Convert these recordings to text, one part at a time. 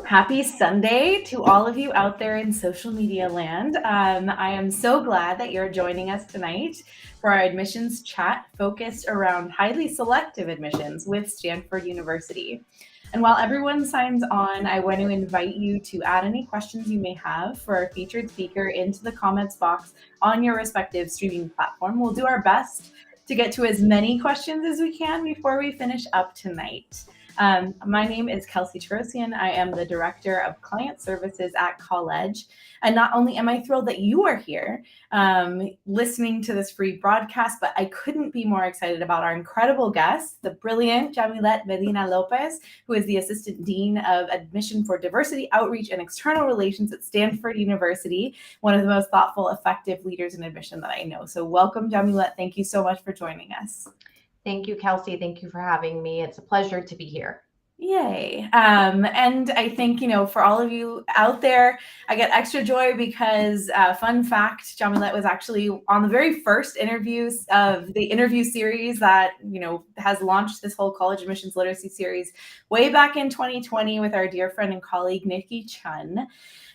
Happy Sunday to all of you out there in social media land. I am so glad that you're joining us tonight for our admissions chat focused around highly selective admissions with Stanford University. And while everyone signs on, I want to invite you to add any questions you may have for our featured speaker into the comments box on your respective streaming platform. We'll do our best to get to as many questions as we can before we finish up tonight. My name is Kelsey Torosyan. I am the Director of Client Services at Colledge. And not only am I thrilled that you are here listening to this free broadcast, but I couldn't be more excited about our incredible guest, the brilliant Yamilet Medina Lopez, who is the Assistant Dean of Admission for Diversity Outreach and External Relations at Stanford University, one of the most thoughtful, effective leaders in admission that I know. So welcome, Yamilet. Thank you so much for joining us. Thank you, Kelsey. Thank you for having me. It's a pleasure to be here. Yay. And I think, for all of you out there, I get extra joy because, fun fact, Yamilet was actually on the very first interviews of the interview series that, has launched this whole college admissions literacy series way back in 2020 with our dear friend and colleague, Nikki Chun.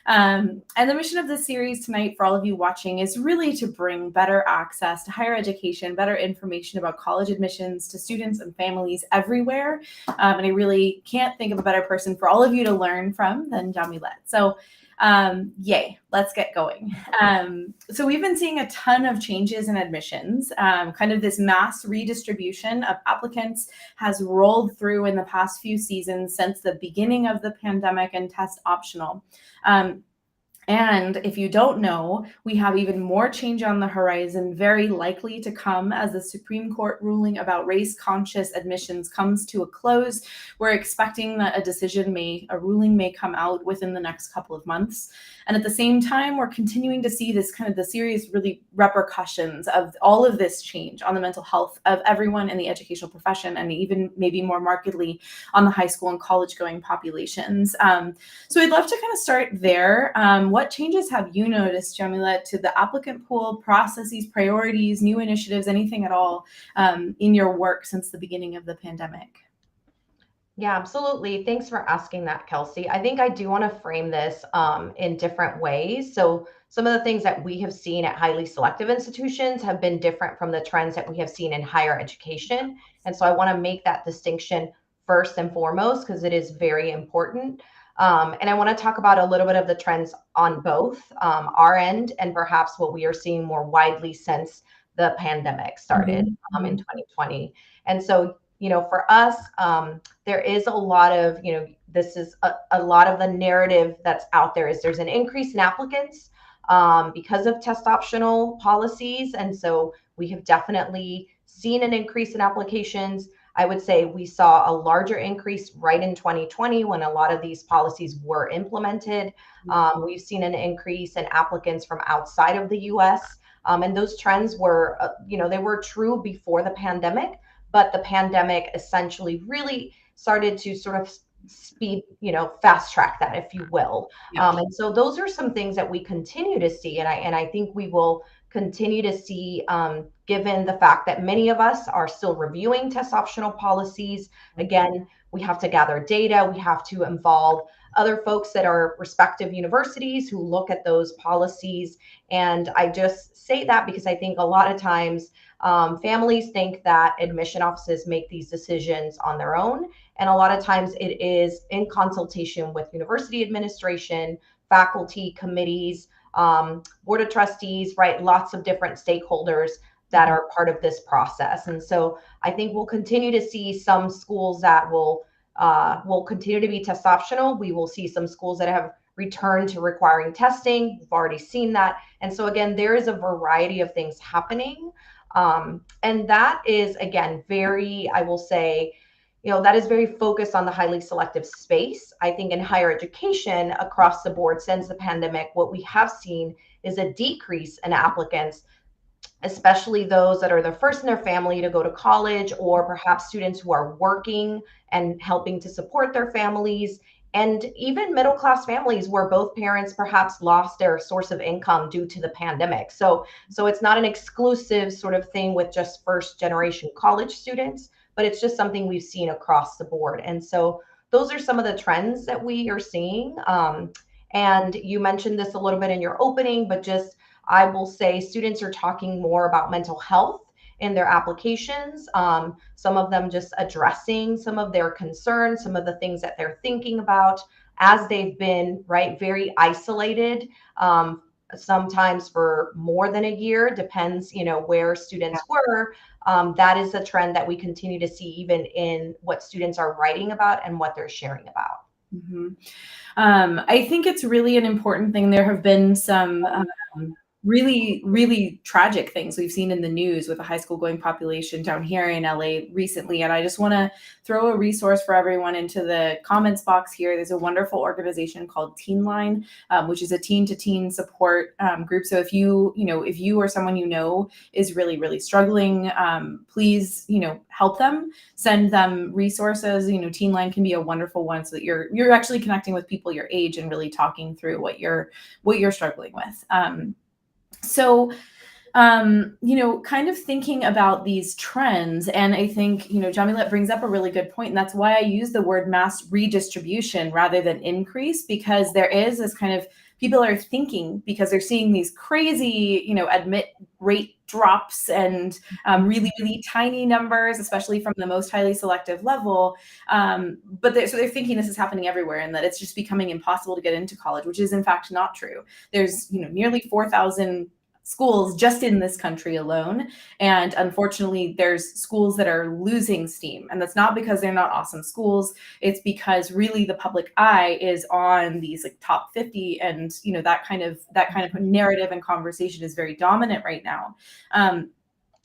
And the mission of this series tonight for all of you watching is really to bring better access to higher education, better information about college admissions to students and families everywhere. And I really can't think of a better person for all of you to learn from than Yamilet. So yay, let's get going. So we've been seeing a ton of changes in admissions. Kind of this mass redistribution of applicants has rolled through in the past few seasons since the beginning of the pandemic and test optional. And if you don't know, we have even more change on the horizon, very likely to come as the Supreme Court ruling about race-conscious admissions comes to a close. We're expecting that a ruling may come out within the next couple of months. And at the same time, we're continuing to see this kind of the serious really repercussions of all of this change on the mental health of everyone in the educational profession, and even maybe more markedly on the high school and college going populations. So I'd love to kind of start there. What changes have you noticed, Yamilet, to the applicant pool, processes, priorities, new initiatives, anything at all in your work since the beginning of the pandemic? Yeah, absolutely. Thanks for asking that, Kelsey. I think I do want to frame this in different ways. So some of the things that we have seen at highly selective institutions have been different from the trends that we have seen in higher education. And so I want to make that distinction first and foremost, because it is very important. And I want to talk about a little bit of the trends on both our end and perhaps what we are seeing more widely since the pandemic started in 2020. And so, for us, there is a lot of, this is a lot of the narrative that's out there is there's an increase in applicants because of test optional policies. And so we have definitely seen an increase in applications. I would say we saw a larger increase right in 2020 when a lot of these policies were implemented. We've seen an increase in applicants from outside of the US. And those trends were, they were true before the pandemic, but the pandemic essentially really started to sort of speed, fast track that, if you will. Yeah. And so those are some things that we continue to see. And I think we will continue to see, given the fact that many of us are still reviewing test optional policies. Again, we have to gather data. We have to involve other folks that are respective universities who look at those policies. And I just say that because I think a lot of times families think that admission offices make these decisions on their own. And a lot of times it is in consultation with university administration, faculty, committees, board of trustees, right? Lots of different stakeholders that are part of this process. And so I think we'll continue to see some schools that will continue to be test optional. We will see some schools that have returned to requiring testing. We've already seen that. And so again, there is a variety of things happening. And that is, again, I will say, that is very focused on the highly selective space. I think in higher education across the board since the pandemic, what we have seen is a decrease in applicants, especially those that are the first in their family to go to college, or perhaps students who are working and helping to support their families, and even middle-class families where both parents perhaps lost their source of income due to the pandemic. So it's not an exclusive sort of thing with just first-generation college students, but it's just something we've seen across the board. And so those are some of the trends that we are seeing. And you mentioned this a little bit in your opening, but just I will say students are talking more about mental health in their applications. Some of them just addressing some of their concerns, some of the things that they're thinking about as they've been, right, very isolated, sometimes for more than a year, depends, where students were. That is a trend that we continue to see even in what students are writing about and what they're sharing about. Mm-hmm. I think it's really an important thing. There have been some really, really tragic things we've seen in the news with the high school going population down here in LA recently. And I just want to throw a resource for everyone into the comments box here. There's a wonderful organization called Teenline, which is a teen-to-teen support group. So if you or someone is really, really struggling, please, help them, send them resources. Teenline can be a wonderful one so that you're actually connecting with people your age and really talking through what you're struggling with. So, kind of thinking about these trends, and I think, Yamilet brings up a really good point, and that's why I use the word mass redistribution rather than increase, because there is this kind of, people are thinking, because they're seeing these crazy, admit rate drops and really, really tiny numbers, especially from the most highly selective level. But they're thinking this is happening everywhere and that it's just becoming impossible to get into college, which is in fact not true. There's, nearly 4,000 schools just in this country alone. And unfortunately, there's schools that are losing steam. And that's not because they're not awesome schools. It's because really the public eye is on these like top 50, and that kind of narrative and conversation is very dominant right now.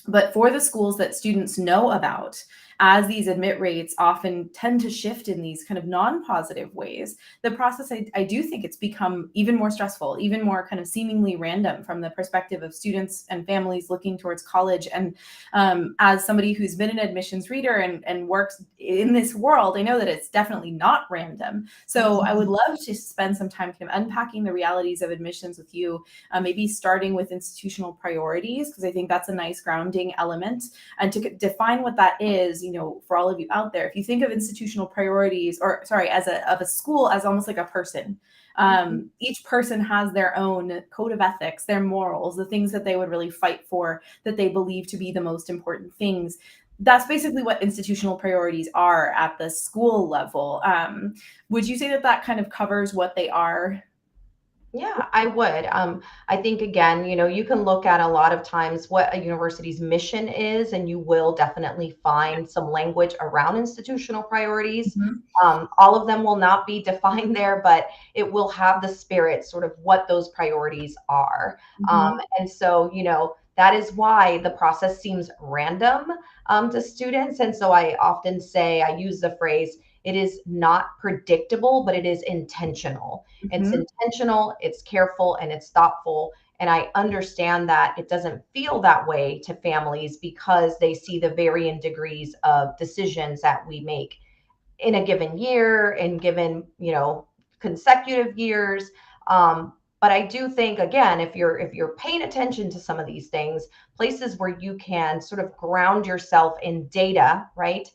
But for the schools that students know about, as these admit rates often tend to shift in these kind of non-positive ways, the process, I do think it's become even more stressful, even more kind of seemingly random from the perspective of students and families looking towards college. And as somebody who's been an admissions reader and works in this world, I know that it's definitely not random. So I would love to spend some time kind of unpacking the realities of admissions with you, maybe starting with institutional priorities, because I think that's a nice grounding element. And to define what that is, for all of you out there, if you think of institutional priorities, of a school as almost like a person, each person has their own code of ethics, their morals, the things that they would really fight for, that they believe to be the most important things. That's basically what institutional priorities are at the school level. Would you say that kind of covers what they are? Yeah, I would. I think again, you can look at a lot of times what a university's mission is, and you will definitely find some language around institutional priorities. All of them will not be defined there, but it will have the spirit, sort of what those priorities are. And so, that is why the process seems random to students. And so I often say, I use the phrase, it is not predictable, but it is intentional. It's intentional, it's careful, and it's thoughtful. And I understand that it doesn't feel that way to families because they see the varying degrees of decisions that we make in a given year, in given, consecutive years. But I do think, again, if you're paying attention to some of these things, places where you can sort of ground yourself in data, right,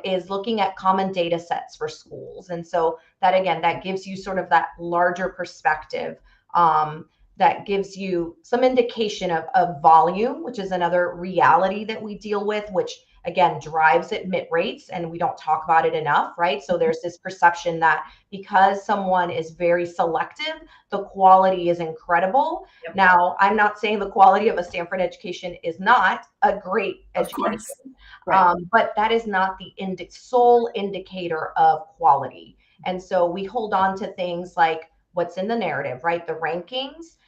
is looking at common data sets for schools. And so that, again, that gives you sort of that larger perspective, that gives you some indication of volume, which is another reality that we deal with, which again drives admit rates, and we don't talk about it enough, right? So there's this perception that because someone is very selective, the quality is incredible. Now, I'm not saying the quality of a Stanford education is not a great education, right. But that is not the sole indicator of quality. And so we hold on to things like what's in the narrative, right? The rankings,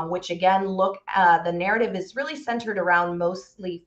which again, the narrative is really centered around mostly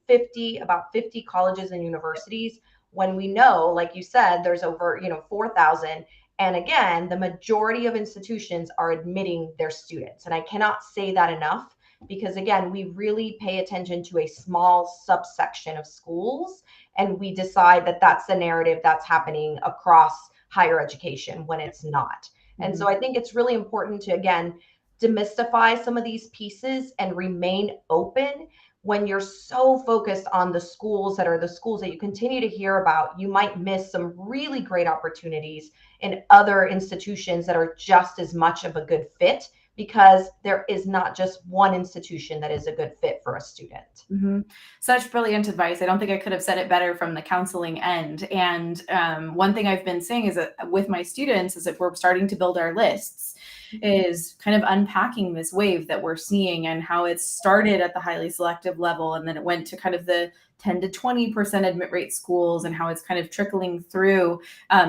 about 50 colleges and universities, when we know, like you said, there's over 4,000. And again, the majority of institutions are admitting their students. And I cannot say that enough, because again, we really pay attention to a small subsection of schools, and we decide that that's the narrative that's happening across higher education when it's not. And so I think it's really important to, again, demystify some of these pieces and remain open when you're so focused on the schools that are the schools that you continue to hear about, you might miss some really great opportunities in other institutions that are just as much of a good fit, because there is not just one institution that is a good fit for a student. Mm-hmm. Such brilliant advice. I don't think I could have said it better from the counseling end. And one thing I've been saying is that with my students, is if we're starting to build our lists, is kind of unpacking this wave that we're seeing and how it started at the highly selective level, and then it went to kind of the 10 to 20% admit rate schools, and how it's kind of trickling through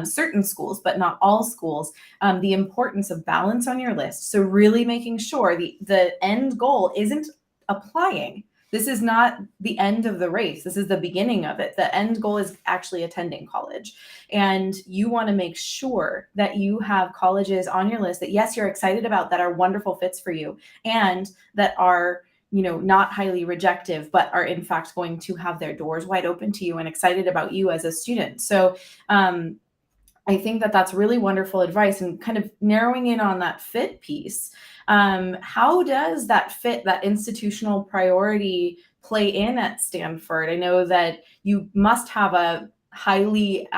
certain schools, but not all schools. The importance of balance on your list. So really making sure the end goal isn't applying. This is not the end of the race. This is the beginning of it. The end goal is actually attending college. And you want to make sure that you have colleges on your list that, yes, you're excited about, that are wonderful fits for you, and that are, not highly rejective, but are in fact going to have their doors wide open to you and excited about you as a student. So I think that that's really wonderful advice, and kind of narrowing in on that fit piece. How does that fit, that institutional priority, play in at Stanford? I know that you must have a highly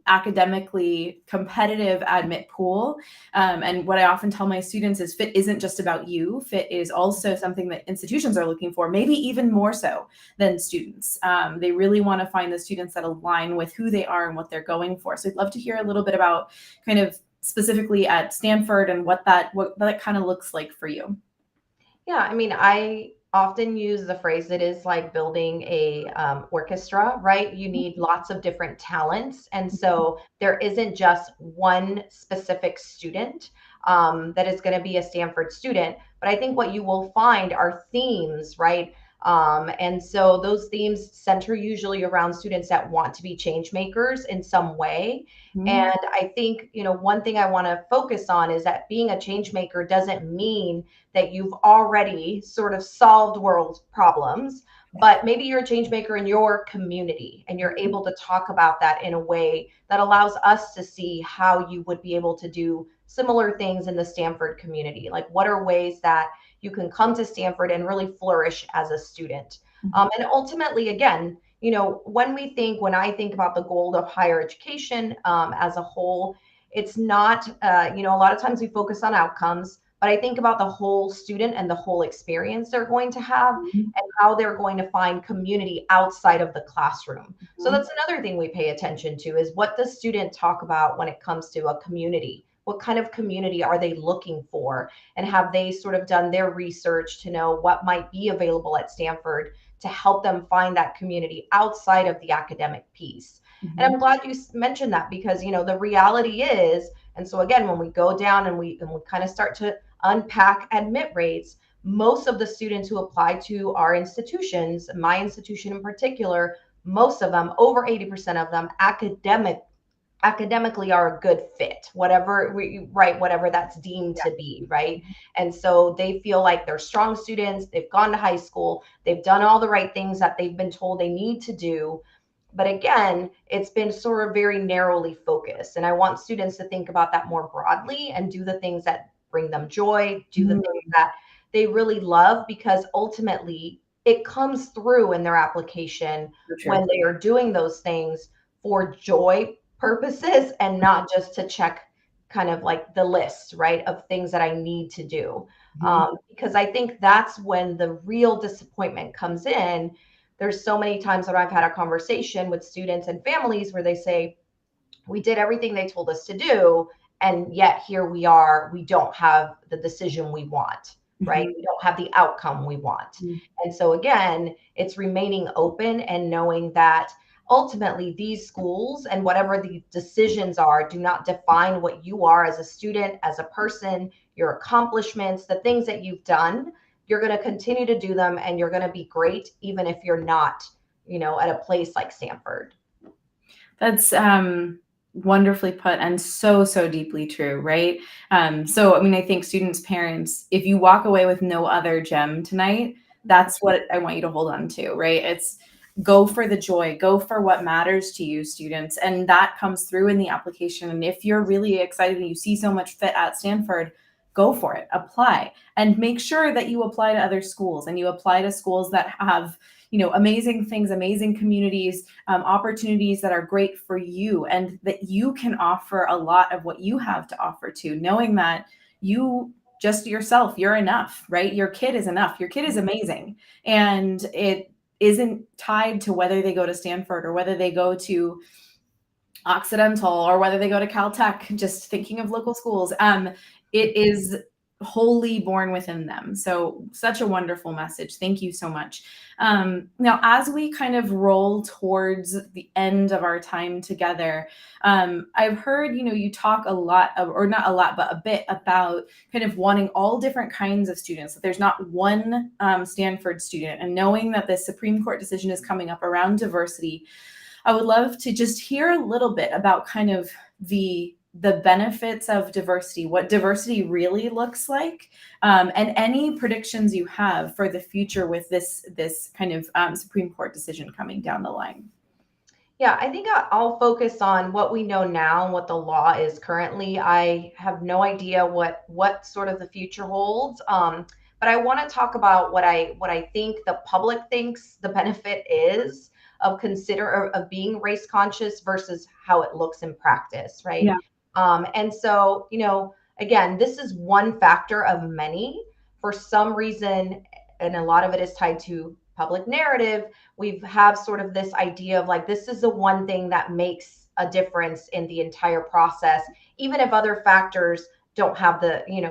academically competitive admit pool. And what I often tell my students is fit isn't just about you. Fit is also something that institutions are looking for, maybe even more so than students. They really want to find the students that align with who they are and what they're going for. So I'd love to hear a little bit about kind of specifically at Stanford and what that kind of looks like for you. Yeah, I mean, I often use the phrase, it is like building a orchestra, right? You need lots of different talents. And so there isn't just one specific student that is going to be a Stanford student. But I think what you will find are themes, right? And so those themes center usually around students that want to be change makers in some way. And I think, one thing I want to focus on is that being a change maker doesn't mean that you've already sort of solved world problems, but maybe you're a change maker in your community and you're able to talk about that in a way that allows us to see how you would be able to do similar things in the Stanford community. Like, what are ways that you can come to Stanford and really flourish as a student? And ultimately, again, when I think about the goal of higher education as a whole, it's not, a lot of times we focus on outcomes, but I think about the whole student and the whole experience they're going to have and how they're going to find community outside of the classroom. So that's another thing we pay attention to, is what does student talk about when it comes to a community? What kind of community are they looking for? And have they sort of done their research to know what might be available at Stanford to help them find that community outside of the academic piece? And I'm glad you mentioned that, because, the reality is, and so again, when we go down and we kind of start to unpack admit rates, most of the students who apply to our institutions, my institution in particular, most of them, over 80% of them, academically are a good fit, whatever that's deemed to be, right? And so they feel like they're strong students, they've gone to high school, they've done all the right things that they've been told they need to do. But again, it's been sort of very narrowly focused. And I want students to think about that more broadly and do the things that bring them joy, do the things that they really love, because ultimately it comes through in their application when they are doing those things for joy purposes and not just to check kind of like the list, right, of things that I need to do. Because I think that's when the real disappointment comes in. There's so many times that I've had a conversation with students and families where they say, we did everything they told us to do, and yet here we are, we don't have the decision we want, right? We don't have the outcome we want. And so again, it's remaining open and knowing that ultimately these schools and whatever the decisions are do not define what you are as a student, as a person, your accomplishments, the things that you've done. You're going to continue to do them, and you're going to be great, even if you're not, at a place like Stanford. That's wonderfully put, and so deeply true, right? So, I mean, I think students, parents, if you walk away with no other gem tonight, that's what I want you to hold on to, right? It's go for the joy, go for what matters to you, students. And that comes through in the application. And if you're really excited and you see so much fit at Stanford, go for it, apply, and make sure that you apply to other schools and you apply to schools that have, amazing things, amazing communities, opportunities that are great for you, and that you can offer a lot of what you have to offer to, knowing that you just yourself, you're enough, right? Your kid is enough. Your kid is amazing. And it isn't tied to whether they go to Stanford or whether they go to Occidental or whether they go to Caltech, just thinking of local schools. It is wholly born within them. So such a wonderful message. Thank you so much. Now, as we kind of roll towards the end of our time together, I've heard, you talk a lot, or not a lot, but a bit about kind of wanting all different kinds of students, that there's not one Stanford student, and knowing that the Supreme Court decision is coming up around diversity. I would love to just hear a little bit about kind of the benefits of diversity, what diversity really looks like, and any predictions you have for the future with this kind of Supreme Court decision coming down the line. Yeah, I think I'll focus on what we know now and what the law is currently. I have no idea what sort of the future holds, but I want to talk about what I think the public thinks the benefit is of being race conscious versus how it looks in practice, right? Yeah. And so, again, this is one factor of many. For some reason, and a lot of it is tied to public narrative, we have sort of this idea of like, this is the one thing that makes a difference in the entire process, even if other factors don't have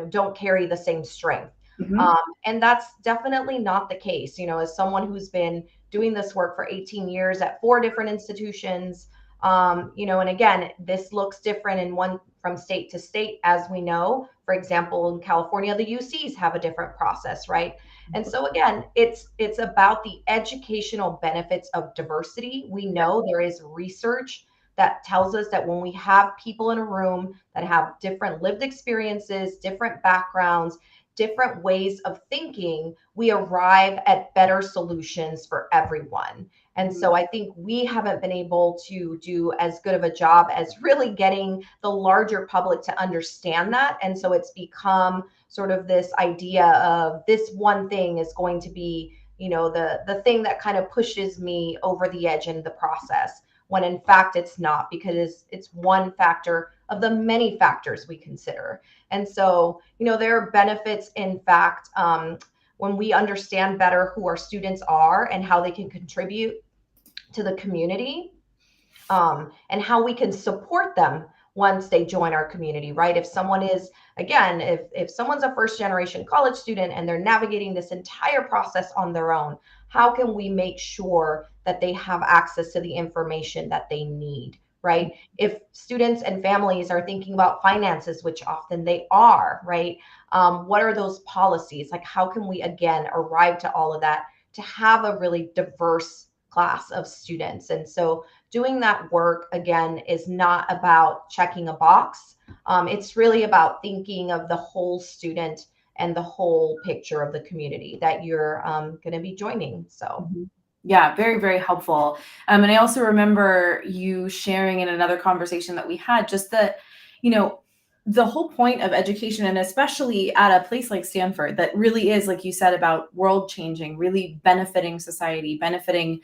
don't carry the same strength. Mm-hmm. And that's definitely not the case. As someone who's been doing this work for 18 years at 4 different institutions, and again, this looks different from state to state, as we know. For example, in California, the UCs have a different process, right? And so again, it's about the educational benefits of diversity. We know there is research that tells us that when we have people in a room that have different lived experiences, different backgrounds, different ways of thinking, we arrive at better solutions for everyone. And so I think we haven't been able to do as good of a job as really getting the larger public to understand that. And so it's become sort of this idea of this one thing is going to be, the thing that kind of pushes me over the edge in the process, when in fact it's not, because it's one factor of the many factors we consider. And so, there are benefits, in fact, when we understand better who our students are and how they can contribute to the community, and how we can support them once they join our community, right? If someone is, again, if someone's a first generation college student and they're navigating this entire process on their own, how can we make sure that they have access to the information that they need, right? If students and families are thinking about finances, which often they are, right? What are those policies? Like, how can we, again, arrive to all of that to have a really diverse class of students? And so doing that work, again, is not about checking a box. It's really about thinking of the whole student and the whole picture of the community that you're going to be joining. So. Yeah, very, very helpful. And I also remember you sharing in another conversation that we had, just that, the whole point of education, and especially at a place like Stanford, that really is, like you said, about world changing, really benefiting society, benefiting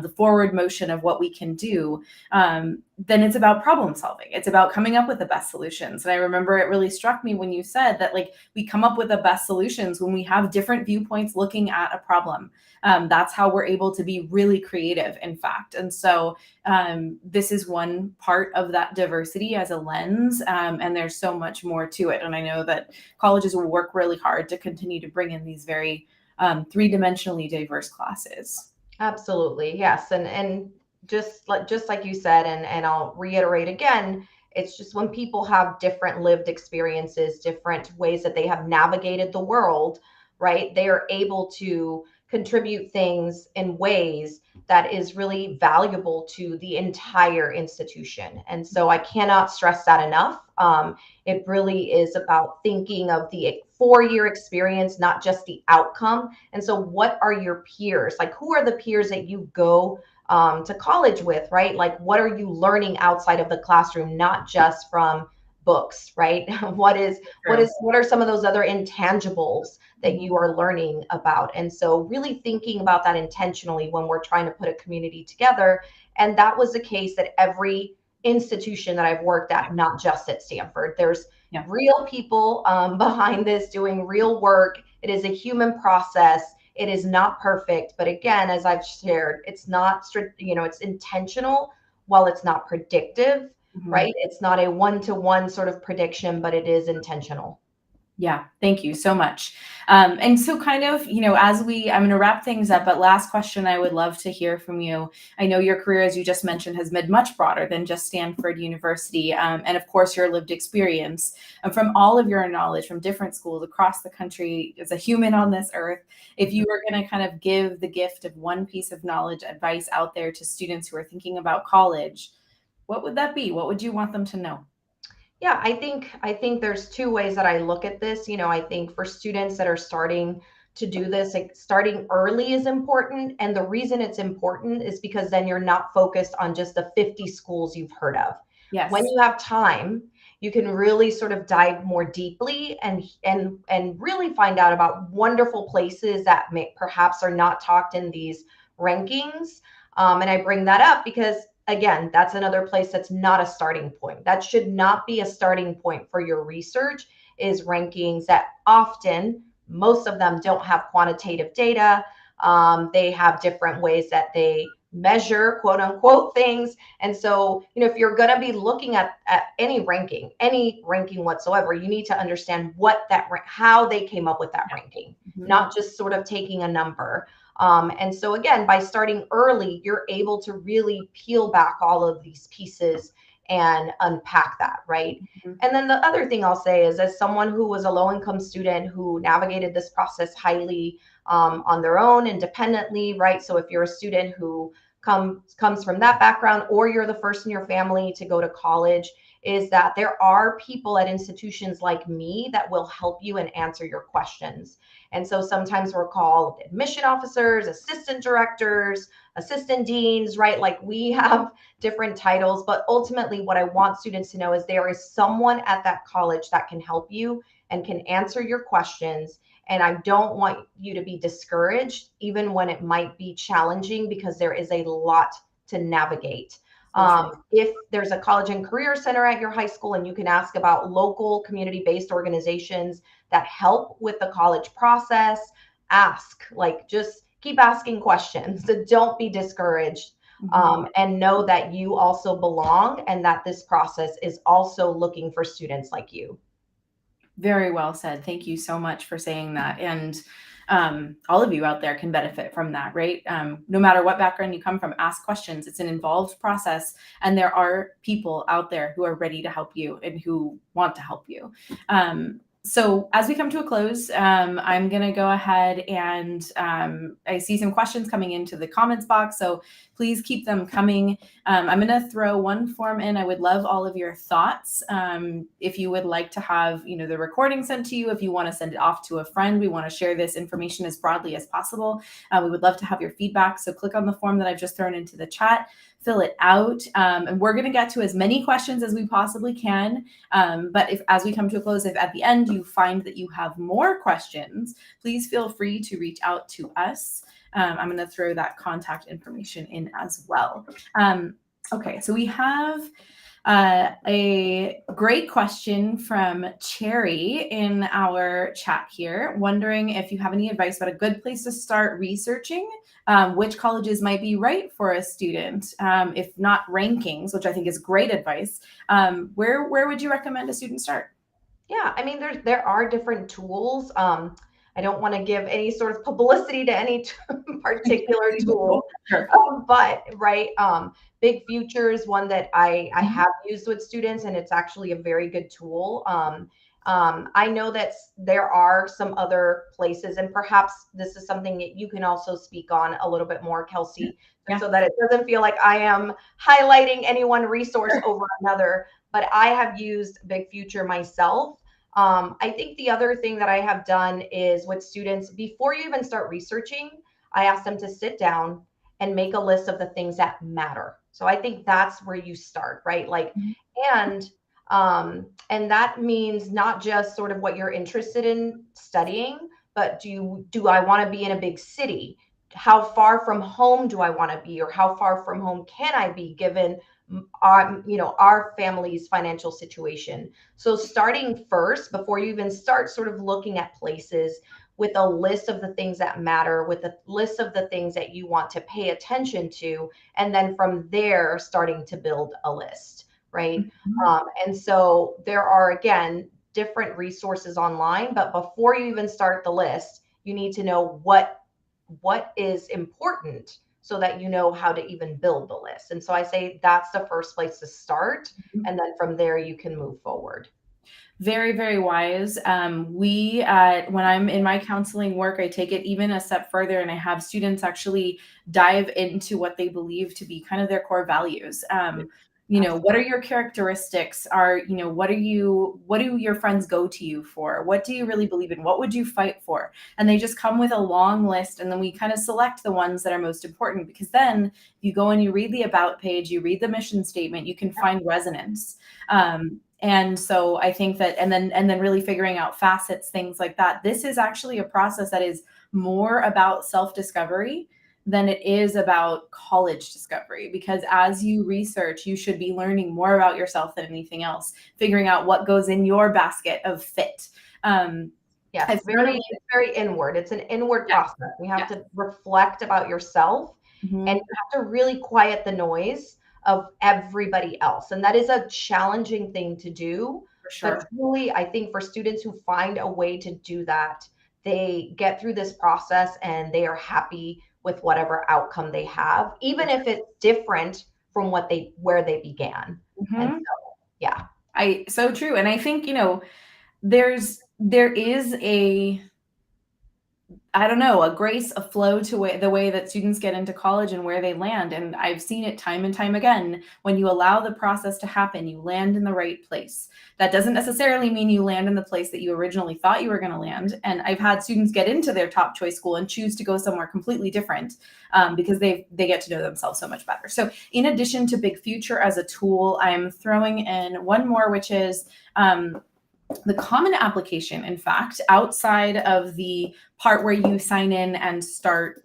the forward motion of what we can do, then it's about problem solving. It's about coming up with the best solutions. And I remember it really struck me when you said that, like, we come up with the best solutions when we have different viewpoints looking at a problem. That's how we're able to be really creative, in fact. And so this is one part of that diversity as a lens, and there's so much more to it. And I know that colleges will work really hard to continue to bring in these very three-dimensionally diverse classes. Absolutely, yes. And just like you said, and I'll reiterate again, it's just when people have different lived experiences, different ways that they have navigated the world, right? They are able to contribute things in ways that is really valuable to the entire institution. And so I cannot stress that enough. It really is about thinking of the 4-year experience, not just the outcome. And so what are your peers? Like, who are the peers that you go to college with, right? Like, what are you learning outside of the classroom, not just from books, right? What are some of those other intangibles that you are learning about? And so really thinking about that intentionally when we're trying to put a community together. And that was the case at every institution that I've worked at, not just at Stanford. There's real people behind this doing real work. It is a human process. It is not perfect, but again, as I've shared, it's not it's intentional while it's not predictive, right? It's not a one-to-one sort of prediction, but it is intentional. Yeah, thank you so much. And so kind of, I'm going to wrap things up, but last question I would love to hear from you. I know your career, as you just mentioned, has been much broader than just Stanford University. And of course, your lived experience from all of your knowledge from different schools across the country as a human on this earth. If you were going to kind of give the gift of one piece of knowledge, advice out there to students who are thinking about college, what would that be? What would you want them to know? Yeah, I think there's two ways that I look at this. I think for students that are starting to do this, like starting early is important. And the reason it's important is because then you're not focused on just the 50 schools you've heard of. Yes. When you have time, you can really sort of dive more deeply and really find out about wonderful places that perhaps are not talked in these rankings. And I bring that up because again, that's another place that's not a starting point. That should not be a starting point for your research, is rankings that often, most of them don't have quantitative data. They have different ways that they measure quote unquote things. And so, if you're going to be looking at any ranking whatsoever, you need to understand how they came up with that ranking, not just sort of taking a number. And so again, by starting early, you're able to really peel back all of these pieces and unpack that, right? And then the other thing I'll say is, as someone who was a low-income student who navigated this process highly on their own, independently, right? So if you're a student who comes from that background, or you're the first in your family to go to college, is that there are people at institutions like me that will help you and answer your questions. And so sometimes we're called admission officers, assistant directors, assistant deans, right? Like we have different titles, but ultimately what I want students to know is there is someone at that college that can help you and can answer your questions. And I don't want you to be discouraged, even when it might be challenging, because there is a lot to navigate. If there's a college and career center at your high school, and you can ask about local community-based organizations that help with the college process, just keep asking questions. So don't be discouraged, and know that you also belong, and that this process is also looking for students like you. Very well said. Thank you so much for saying that. And all of you out there can benefit from that, right? No matter what background you come from, ask questions. It's an involved process, and there are people out there who are ready to help you and who want to help you. So as we come to a close, I'm going to go ahead and I see some questions coming into the comments box, so please keep them coming. I'm going to throw one form in. I would love all of your thoughts. If you would like to have, the recording sent to you, if you want to send it off to a friend, we want to share this information as broadly as possible. We would love to have your feedback. So click on the form that I've just thrown into the chat, fill it out. And we're going to get to as many questions as we possibly can. But as we come to a close, if at the end you find that you have more questions, please feel free to reach out to us. I'm going to throw that contact information in as well. Okay, so we have a great question from Cherry in our chat here, wondering if you have any advice about a good place to start researching which colleges might be right for a student, if not rankings, which I think is great advice. Where would you recommend a student start? Yeah, I mean, there are different tools. I don't want to give any sort of publicity to any particular tool, Sure. but right, Big Future is one that I have used with students, and it's actually a very good tool. I know that there are some other places, and perhaps this is something that you can also speak on a little bit more, Kelsey, so that it doesn't feel like I am highlighting any one resource over another. But I have used Big Future myself. I think the other thing that I have done is with students, before you even start researching, I ask them to sit down and make a list of the things that matter. So I think that's where you start, right? And And that means not just sort of what you're interested in studying, but do I want to be in a big city? How far from home do I want to be, or how far from home can I be given our family's financial situation? So starting first, before you even start sort of looking at places, with a list of the things that matter, with a list of the things that you want to pay attention to, and then from there starting to build a list, right? Mhm. And so there are, again, different resources online, but before you even start the list, you need to know what is important so that you know how to even build the list. And so I say that's the first place to start. And then from there, you can move forward. Very, very wise. When I'm in my counseling work, I take it even a step further and I have students actually dive into what they believe to be kind of their core values. What are your characteristics? What do your friends go to you for? What do you really believe in? What would you fight for? And they just come with a long list, and then we kind of select the ones that are most important, because then you go and you read the about page, you read the mission statement, you can find resonance. And so I think that, and then really figuring out facets, things like that. This is actually a process that is more about self-discovery than it is about college discovery, because as you research, you should be learning more about yourself than anything else, figuring out what goes in your basket of fit. Yes, It's really, it's very inward. It's an inward yeah, process. You have yeah. to reflect about yourself, and Mhm. you have to really quiet the noise of everybody else. And that is a challenging thing to do. For But sure. truly, I think for students who find a way to do that, they get through this process and they are happy with whatever outcome they have, even if it's different from where they began. And Mhm. so, yeah. So true. And I think, there is I don't know, a grace, a flow to the way that students get into college and where they land. And I've seen it time and time again. When you allow the process to happen, you land in the right place. That doesn't necessarily mean you land in the place that you originally thought you were going to land. And I've had students get into their top choice school and choose to go somewhere completely different, because they get to know themselves so much better. So in addition to Big Future as a tool, I'm throwing in one more, which is the common application. In fact, outside of the part where you sign in and start,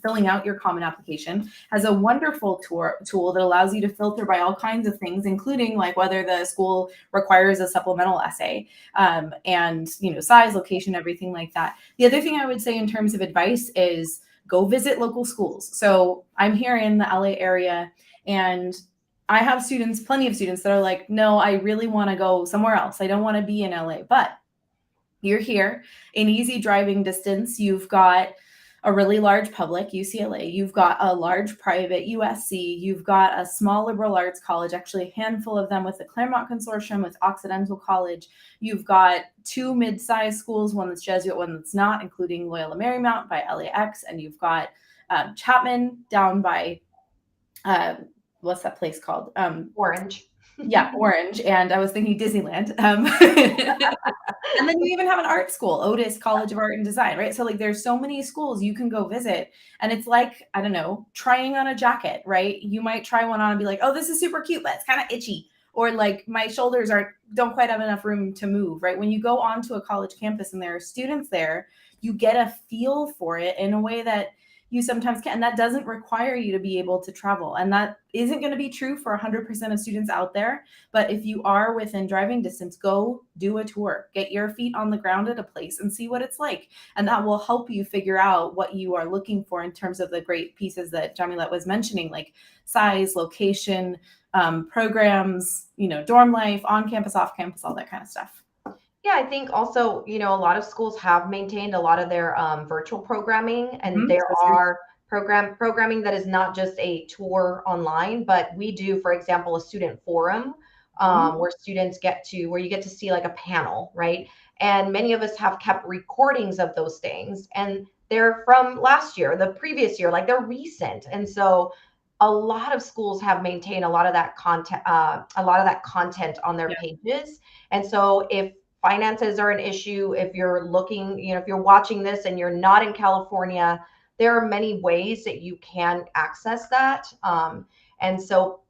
filling out your common application, has a wonderful tool that allows you to filter by all kinds of things, including like whether the school requires a supplemental essay, and size, location, everything like that. The other thing I would say in terms of advice is go visit local schools. So I'm here in the LA area, and I have plenty of students that are like, no, I really want to go somewhere else. I don't want to be in LA. But you're here in easy driving distance. You've got a really large public, UCLA. You've got a large private, USC. You've got a small liberal arts college, actually a handful of them with the Claremont Consortium, with Occidental College. You've got two mid-sized schools, one that's Jesuit, one that's not, including Loyola Marymount by LAX. And you've got Chapman down by uh, what's that place called? Orange. Yeah, Orange. And I was thinking Disneyland. And then you even have an art school, Otis College of Art and Design, right? So like there's so many schools you can go visit. And it's like, I don't know, trying on a jacket, right? You might try one on and be like, oh, this is super cute, but it's kind of itchy. Or like my shoulders don't quite have enough room to move, right? When you go onto a college campus and there are students there, you get a feel for it in a way that you sometimes can. And that doesn't require you to be able to travel. And that isn't going to be true for 100% of students out there. But if you are within driving distance, go do a tour, get your feet on the ground at a place and see what it's like. And that will help you figure out what you are looking for in terms of the great pieces that Yamilet was mentioning, like size, location, programs, dorm life, on campus, off campus, all that kind of stuff. Yeah, I think also, a lot of schools have maintained a lot of their virtual programming, and there So true. are programming that is not just a tour online, but we do, for example, a student forum, Mhm. where you get to see like a panel, right? And many of us have kept recordings of those things, and they're from last year, the previous year, like they're recent. And so a lot of schools have maintained a lot of that content on their Yeah. pages. And so if finances are an issue, if you're looking, if you're watching this and you're not in California, there are many ways that you can access that. And so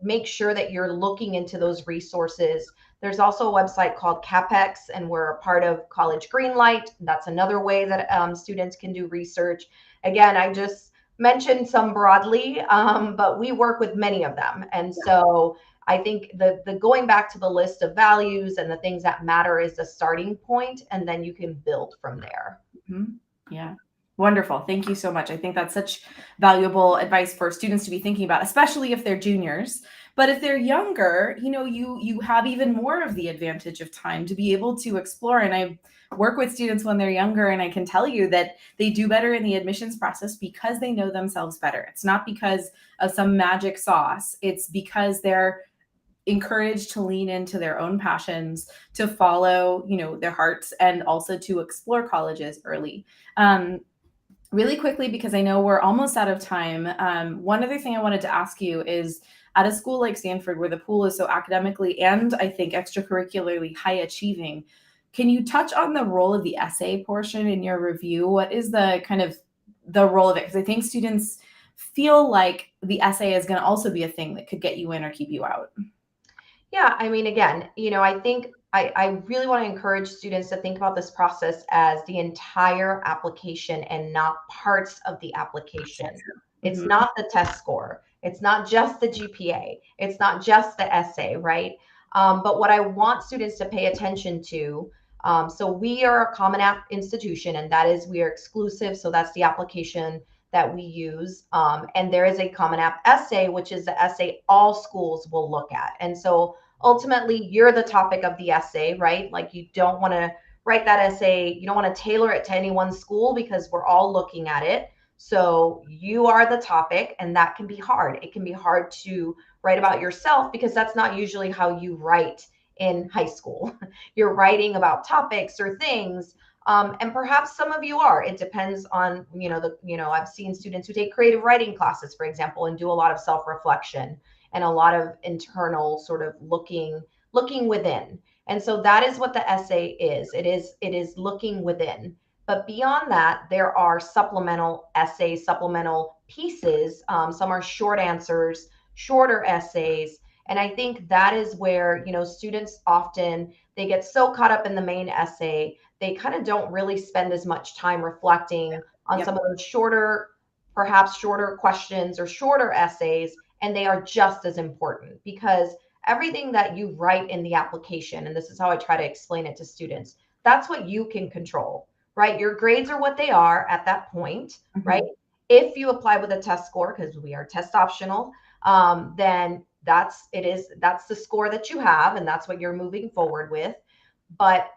make sure that you're looking into those resources. There's also a website called CapEx, and we're a part of College Greenlight. That's another way that students can do research. Again, I just mentioned some broadly, but we work with many of them. And so I think the going back to the list of values and the things that matter is the starting point, and then you can build from there. Mm-hmm. Yeah. Wonderful. Thank you so much. I think that's such valuable advice for students to be thinking about, especially if they're juniors. But if they're younger, you have even more of the advantage of time to be able to explore. And I work with students when they're younger, and I can tell you that they do better in the admissions process because they know themselves better. It's not because of some magic sauce. It's because they're encouraged to lean into their own passions, to follow, their hearts, and also to explore colleges early. Really quickly, because I know we're almost out of time, one other thing I wanted to ask you is, at a school like Stanford, where the pool is so academically and I think extracurricularly high achieving, can you touch on the role of the essay portion in your review? What is the kind of the role of it? Because I think students feel like the essay is going to also be a thing that could get you in or keep you out. Yeah, I mean, again, I think I really want to encourage students to think about this process as the entire application and not parts of the application. It's Mm-hmm. not the test score. It's not just the GPA. It's not just the essay, right? But what I want students to pay attention to, so we are a Common App institution, and that is, we are exclusive. So that's the application that we use. And there is a Common App essay, which is the essay all schools will look at. And so ultimately, you're the topic of the essay, right? Like, you don't want to write that essay. You don't want to tailor it to any one school because we're all looking at it. So you are the topic, and that can be hard. It can be hard to write about yourself because that's not usually how you write in high school. You're writing about topics or things. And perhaps some of you are. It depends on, I've seen students who take creative writing classes, for example, and do a lot of self-reflection and a lot of internal sort of looking within. And so that is what the essay is. It is looking within. But beyond that, there are supplemental essays, supplemental pieces. Some are short answers, shorter essays. And I think that is where, students often, they get so caught up in the main essay, they kind of don't really spend as much time reflecting on some of those perhaps shorter questions or shorter essays. And they are just as important, because everything that you write in the application, and this is how I try to explain it to students, that's what you can control, right? Your grades are what they are at that point, right? If you apply with a test score, because we are test optional, then that's the score that you have, and that's what you're moving forward with. But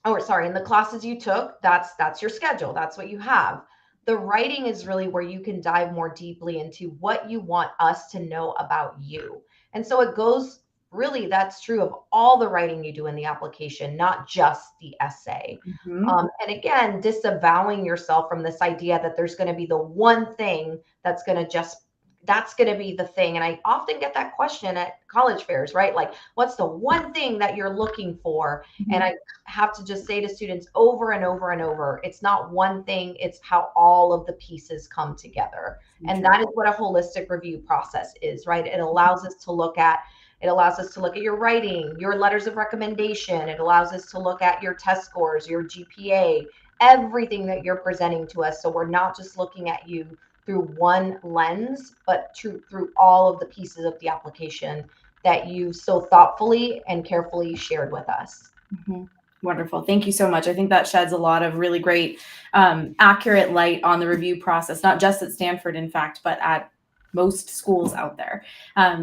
in the classes you took, that's your schedule, that's what you have. The writing is really where you can dive more deeply into what you want us to know about you. And so it goes, really, that's true of all the writing you do in the application, not just the essay. And again, disavowing yourself from this idea that there's going to be the one thing that's going to be the thing. And I often get that question at college fairs, right? Like, what's the one thing that you're looking for? And I have to just say to students over and over and over, it's not one thing, it's how all of the pieces come together. And that is what a holistic review process is, right? It allows us to look at your writing, your letters of recommendation. It allows us to look at your test scores, your GPA, everything that you're presenting to us. So we're not just looking at you through one lens, but through all of the pieces of the application that you so thoughtfully and carefully shared with us. Wonderful. Thank you so much. I think that sheds a lot of really great, accurate light on the review process, not just at Stanford, in fact, but at most schools out there.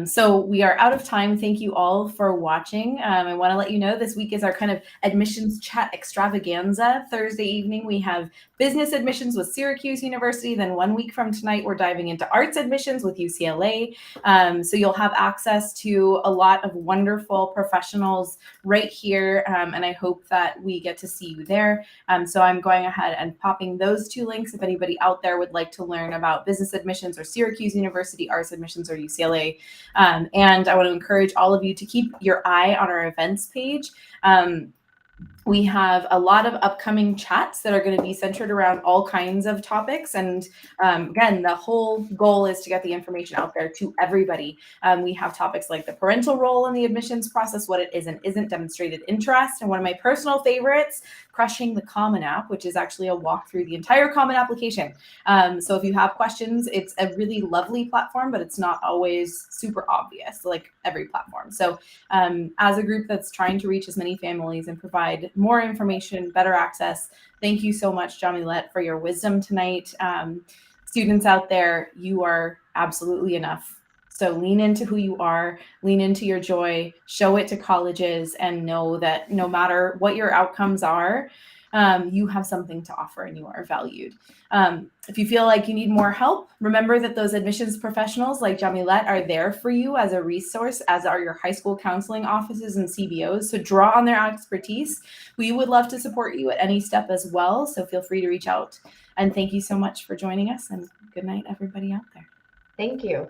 So we are out of time. Thank you all for watching. I want to let you know this week is our kind of admissions chat extravaganza. Thursday evening, we have business admissions with Syracuse University. Then 1 week from tonight, we're diving into arts admissions with UCLA. So you'll have access to a lot of wonderful professionals right here. And I hope that we get to see you there. So I'm going ahead and popping those two links if anybody out there would like to learn about business admissions or Syracuse University arts admissions or UCLA. And I want to encourage all of you to keep your eye on our events page. We have a lot of upcoming chats that are going to be centered around all kinds of topics. And again, the whole goal is to get the information out there to everybody. We have topics like the parental role in the admissions process, what it is and isn't, demonstrated interest, and one of my personal favorites, crushing the Common App, which is actually a walk through the entire Common application. So if you have questions, it's a really lovely platform, but it's not always super obvious like every platform. So as a group that's trying to reach as many families and provide more information, better access, thank you so much, Yamilet, for your wisdom tonight. Students out there, you are absolutely enough. So lean into who you are, lean into your joy, show it to colleges, and know that no matter what your outcomes are, you have something to offer and you are valued. If you feel like you need more help, remember that those admissions professionals like Yamilet are there for you as a resource, as are your high school counseling offices and CBOs. So draw on their expertise. We would love to support you at any step as well. So feel free to reach out. And thank you so much for joining us, and good night, everybody out there. Thank you.